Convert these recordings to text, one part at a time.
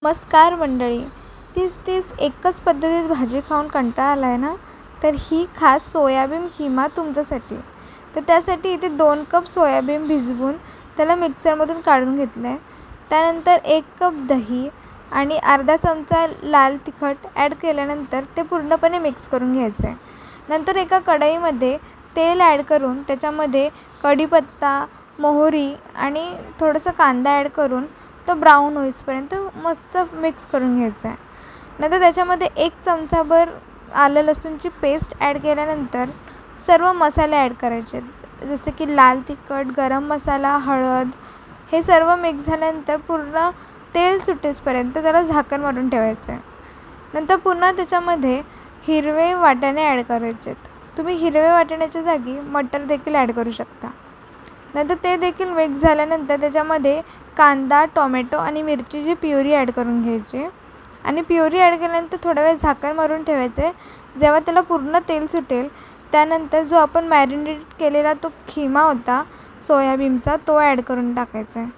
नमस्कार मंडळी. तीच एकच पद्धतीत भाजी खाऊन कंटाळा आला आहे ना, तर ही खास सोयाबीन किमा तुमच्यासाठी. तर त्यासाठी इथे 2 कप सोयाबीन भिजवून त्याला मिक्सरमधून काढून घेतलं आहे. त्यानंतर 1 कप दही आणि अर्धा चमचा लाल तिखट ॲड केल्यानंतर ते पूर्णपणे मिक्स करून घ्यायचं आहे. नंतर एका कढईमध्ये तेल ॲड करून त्याच्यामध्ये कढीपत्ता, मोहरी आणि थोडंसं कांदा ॲड करून तो ब्राऊन होईपर्यंत मस्त मिक्स करून घ्यायचा आहे. नंतर त्याच्यामध्ये 1 चमचाभर आलं लसूणची पेस्ट ॲड केल्यानंतर सर्व मसाले ॲड करायचे, जसे की लाल तिखट, गरम मसाला, हळद. हे सर्व मिक्स झाल्यानंतर पूर्ण तेल सुटेपर्यंत त्याला झाकण मारून ठेवायचं आहे. नंतर पुन्हा त्याच्यामध्ये हिरवे वाटाणे ॲड करायचे आहेत. तुम्ही हिरवे वाटाण्याच्या जागी मटर देखील ॲड करू शकता. नंतर ते देखील मिक्स झाल्यानंतर त्याच्यामध्ये कांदा, टोमॅटो आणि मिरचीची प्युरी ॲड करून घ्यायची आणि प्युरी ॲड केल्यानंतर थोडा वेळ झाकण मारून ठेवायचे. जेव्हा त्याला पूर्ण तेल सुटेल त्यानंतर जो आपण मॅरिनेट केलेला तो खिमा होता सोयाबीनचा, तो ॲड करून टाकायचा आहे.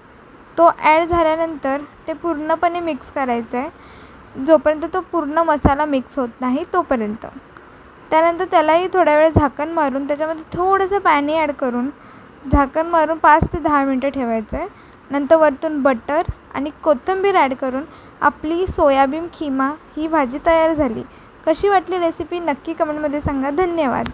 तो ॲड झाल्यानंतर ते पूर्णपणे मिक्स करायचं आहे, जोपर्यंत तो पूर्ण मसाला मिक्स होत नाही तोपर्यंत. त्यानंतर त्यालाही थोडा वेळ झाकण मारून त्याच्यामध्ये थोडंसं पाणी ॲड करून झाकण मारून 5 ते 10 मिनटं ठेवायचं आहे. नंतर वरतून बटर आणि कोथिंबीर ॲड करून आपली सोयाबीन खिमा ही भाजी तयार झाली. कशी वाटली रेसिपी नक्की कमेंटमध्ये सांगा. धन्यवाद.